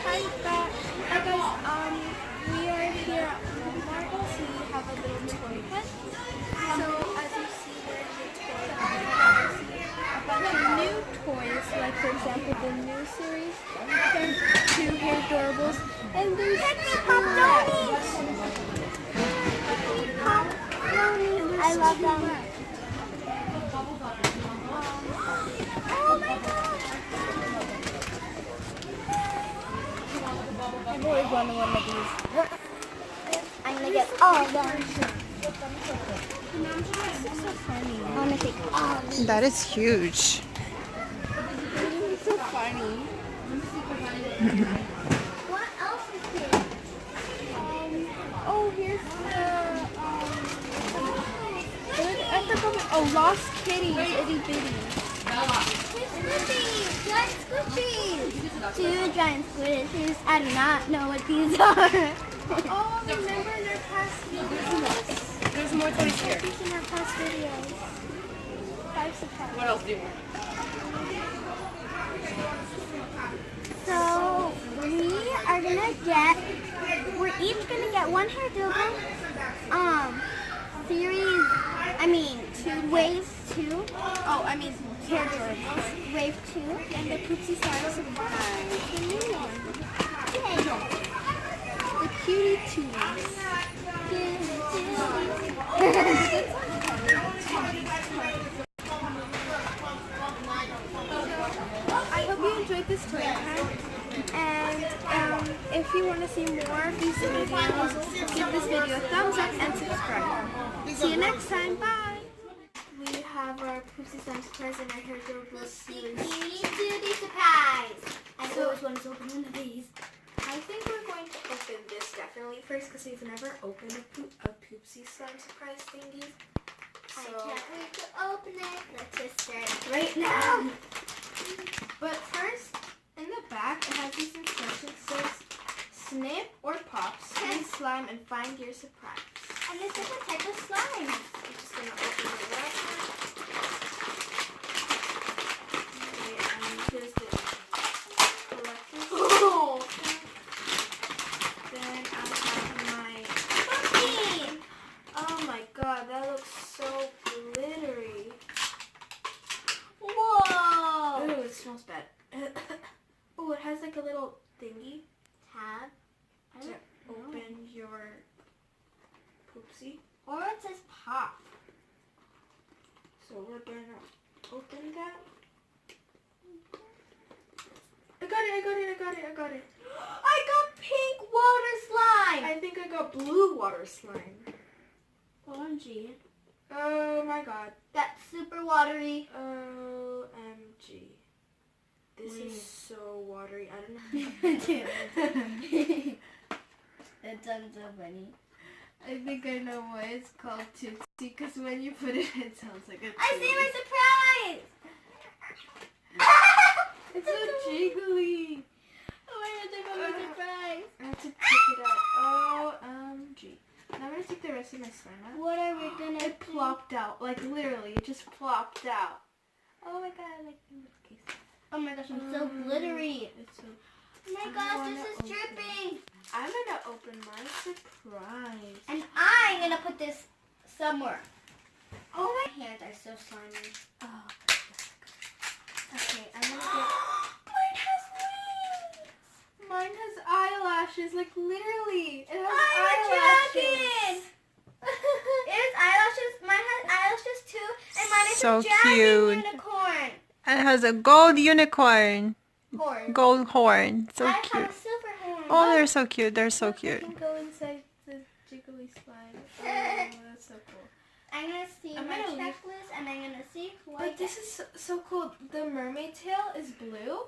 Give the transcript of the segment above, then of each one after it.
Hi guys, we are here at Walmart, so we have a little toy hunt. So as you see, we're in the toy hunt. You see a bunch of new toys, like for example the new series. There's 2 Hairdorables, and there's 2 I love them. Oh my god! I've always wanted one of these. I'm gonna get all of them. This is so funny. I'm gonna take all of them. That is huge. It's so funny. What else is here? Oh, here's I forgot. Oh, Lost Kitties, itty bitties. Squishies! Giant squishies! 2 giant squishies. I do not know what these are. Oh, remember in our past videos? There's more toys here. These in our past videos. 5 surprises. What else do you want? So we're each gonna get one Hairdoble. Wave 2. Oh, I mean Hairdorables. Wave 2. And the Poopsie Surprise. The new one. The Cutie Tooties. I hope you enjoyed this toy hunt. And if you want to see more of these videos, give this video a thumbs up and subscribe. See you next time. Bye. We have our Poopsie Surprise and our Hairdorables series. Cutie Tootie surprise! I always wanted to open one of these. I think we're going to open this definitely first because we've never opened a Poopsie Slime Surprise thingy. I can't wait to open it. Let's just start right now. But first, in the back, it has these instructions. It says, snip or pop, squeeze slime, and find your surprise. And there's different type of slime. I'm just going to open it up. Okay, and here's the collector's. Oh! Then I have my... Puppy! Oh my god, that looks so glittery. Whoa! Ooh, it smells bad. Oh, it has like a little thingy Tab. to open your Poopsie. Or it says pop. So we're gonna open that. I got it. I got pink water slime! I think I got blue water slime. OMG. Oh my god. That's super watery. OMG. This is so watery. I don't know. It sounds so funny. I think I know why it's called Tootsie, because when you put it, it sounds like a I see my surprise! It's so jiggly. Oh my god, I got my surprise. I have to pick it up. OMG. Now I'm going to take the rest of my slime out. What are we gonna It plopped out. Like literally, it just plopped out. Oh my god, I like the case. Oh my gosh, I'm so glittery. It's so... Oh my I gosh, wanna this is open dripping. I'm going to open my surprise. And I'm gonna put this somewhere. Oh, my hands are so slimy. Oh, okay, I'm going to get... Mine has wings. Mine has eyelashes, like literally. It has I'm a dragon. It has eyelashes. Mine has eyelashes too. And mine is So a dragon cute. unicorn. And it has a gold unicorn. Horn. Gold horn. So I have cute. a silver horn. Oh, they're so cute. They're so I cute. can go inside the jiggly slime. Oh, that's so cool. I'm gonna see I'm my gonna leave- checklist and I'm gonna see what I But this is so cool. The mermaid tail is blue.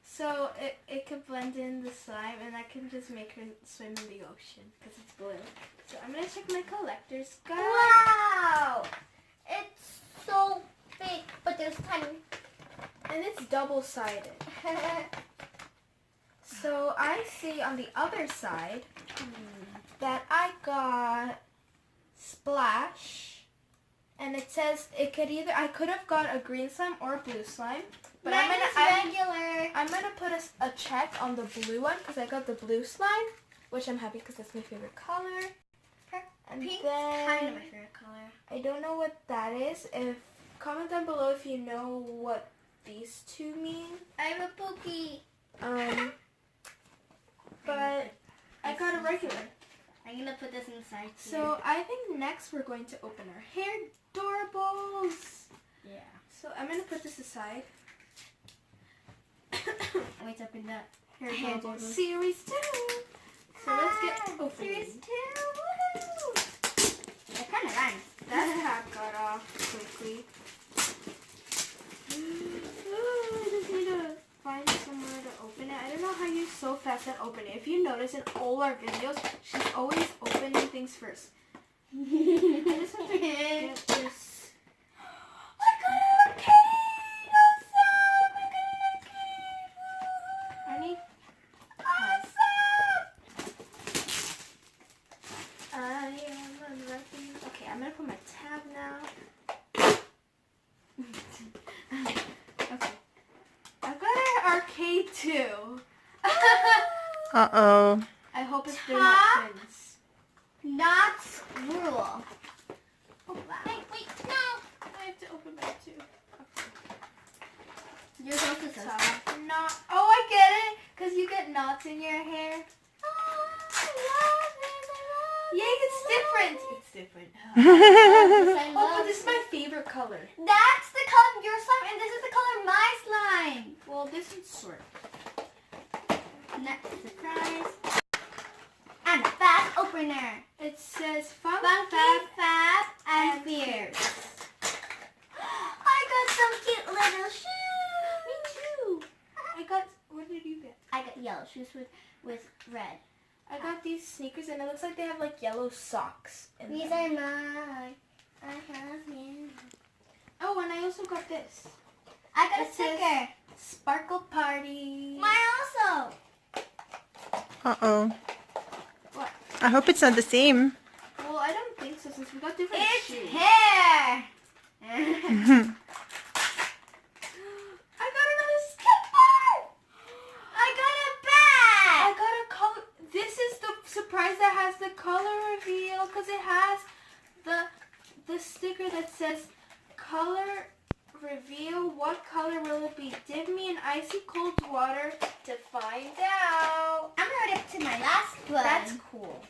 So it could blend in the slime and I can just make her swim in the ocean because it's blue. So I'm going to check my collector's guide. Wow! It's so big, but there's tiny. And it's double-sided. So I see on the other side that I got Splash. And it says it could either, I could have got a green slime or a blue slime. But Mine is regular. I'm gonna put a check on the blue one because I got the blue slime, which I'm happy because that's my favorite color. And Pink's then kind of my favorite color. I don't know what that is. Comment down below if you know what these two mean. I have a Pookie. But I got a regular. I'm gonna put this inside. So I think next we're going to open our Hairdorables. Yeah. So I'm gonna put this aside. Wait to open that. Hairdorables Series 2. So let's get opening. Series 2. Woohoo! It kind of rhymes. That cap got off quickly. I just need to find somewhere to open it. I don't know how you're so fast at opening it. If you notice in all our videos, she's always opening things first. I just have to get this. I got an arcade! Awesome! I got an arcade! I need. Awesome! I am unwrapping. Okay, I'm gonna put my tab now. Okay. I've got an arcade too. Uh-oh. I hope it's they're not twins. Not rule. Oh, wow. Wait, no! I have to open mine too. Okay. You're supposed to So, not. Oh, I get it. Because you get knots in your hair. Yay, it's different. It's different. Oh, but this is my favorite color. That's the color of your slime, and this is the color of my slime. Well, this one's sort. Next surprise. And a fab opener. It says Fun Funky, Fab. fab, and fierce. I got some cute little shoes. Me too. I got. What did you get? I got yellow shoes with red. I got these sneakers, and it looks like they have like yellow socks. In These them. are mine. I have you. Oh, and I also got this. I got a It says- sticker. Sparkle Party. Mine also. Uh-oh. What? I hope it's not the same. Well, I don't think so since we got different It's shoes. hair. I got another skipper. I got a bag. I got a color. This is the surprise that has the color reveal because it has the sticker that says color reveal. What color will it be? Dip me in icy cold water to find out. I'm already up to my last one. That's cool.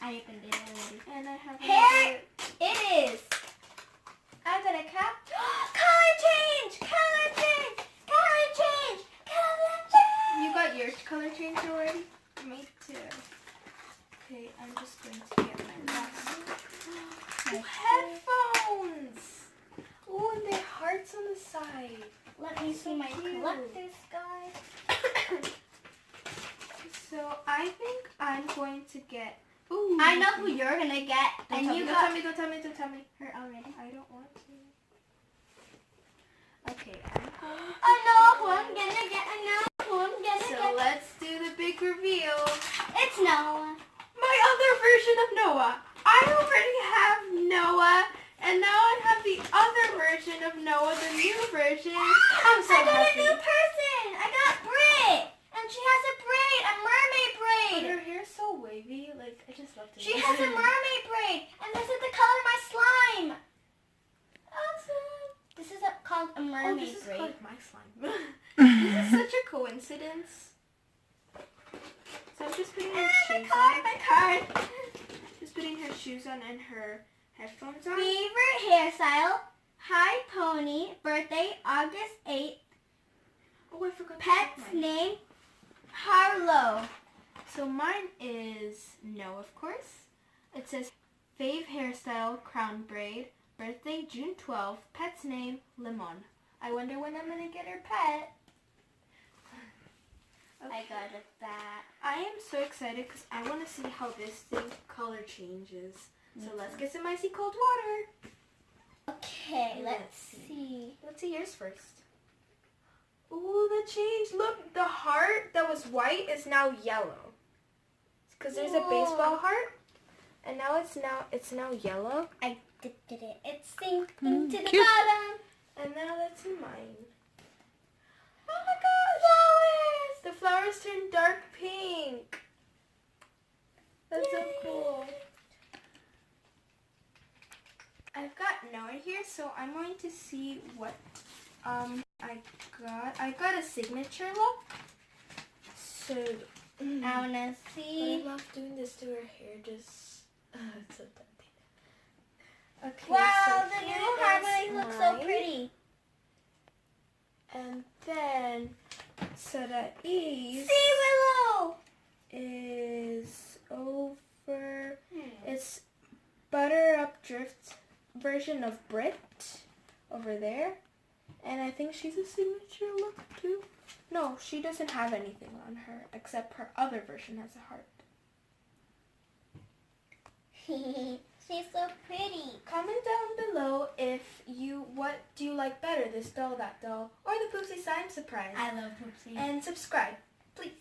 I opened it already. And I have Hair. It is. I got a cap. Color change. Color change. Color change. Color change. You got your color change already? Me too. Okay, I'm just going to get my last. Ooh, headphones! Ooh, and they're hearts on the side. Let me see my cute. collector's guide. So I think I'm going to get. Ooh. I know who you're gonna get, Don't and tell you me, got don't tell me. her already. I don't want to. Okay, I'm going to I know who I'm gonna get. I know who I'm gonna So get. let's do the big reveal. It's Noah. My other version of Noah. I already have Noah, and now I have the other version of Noah, the new version. I'm so I got happy. a new person. I got Brit, and she has a braid, a mermaid braid. Her hair's so wavy. Like I just love it. She has a mermaid braid, and this is the color of my slime. Awesome. This is called a Oh, mermaid this is braid. like my slime. This is such a coincidence. So I'm just putting her shoes on. My card. Just putting her shoes on and her headphones on. Favorite hairstyle, high pony, birthday August 8th, Oh, I forgot. to pet's check mine. name, Harlow. So mine is no, of course. It says fave hairstyle, crown braid, birthday June 12th, pet's name Lemon. I wonder when I'm gonna get her pet. I got a bat. I am so excited because I want to see how this thing color changes. So let's get some icy cold water. Okay, let's Let's see. Let's see yours first. Ooh, the change. Look, the heart that was white is now yellow. Because there's a baseball heart, and now it's now yellow. I did it. It's sinking to the cute. bottom. And now that's in mine. flowers turn dark pink. That's so cool. I've got Noah here, so I'm going to see what I got. I got a signature look. So I wanna see. I love doing this to her hair. Just it's so tempting. Okay. Wow, so the here new is harmonies look so mine. pretty. And then Sarai's Sea Willow. is over. It's Butter Up Drift version of Brit over there. And I think she's a signature look too. No, she doesn't have anything on her except her other version has a heart. She's so pretty. Comment down below what do you like better, this doll, that doll, or the Poopsie Slime surprise. I love Poopsie. And subscribe, please.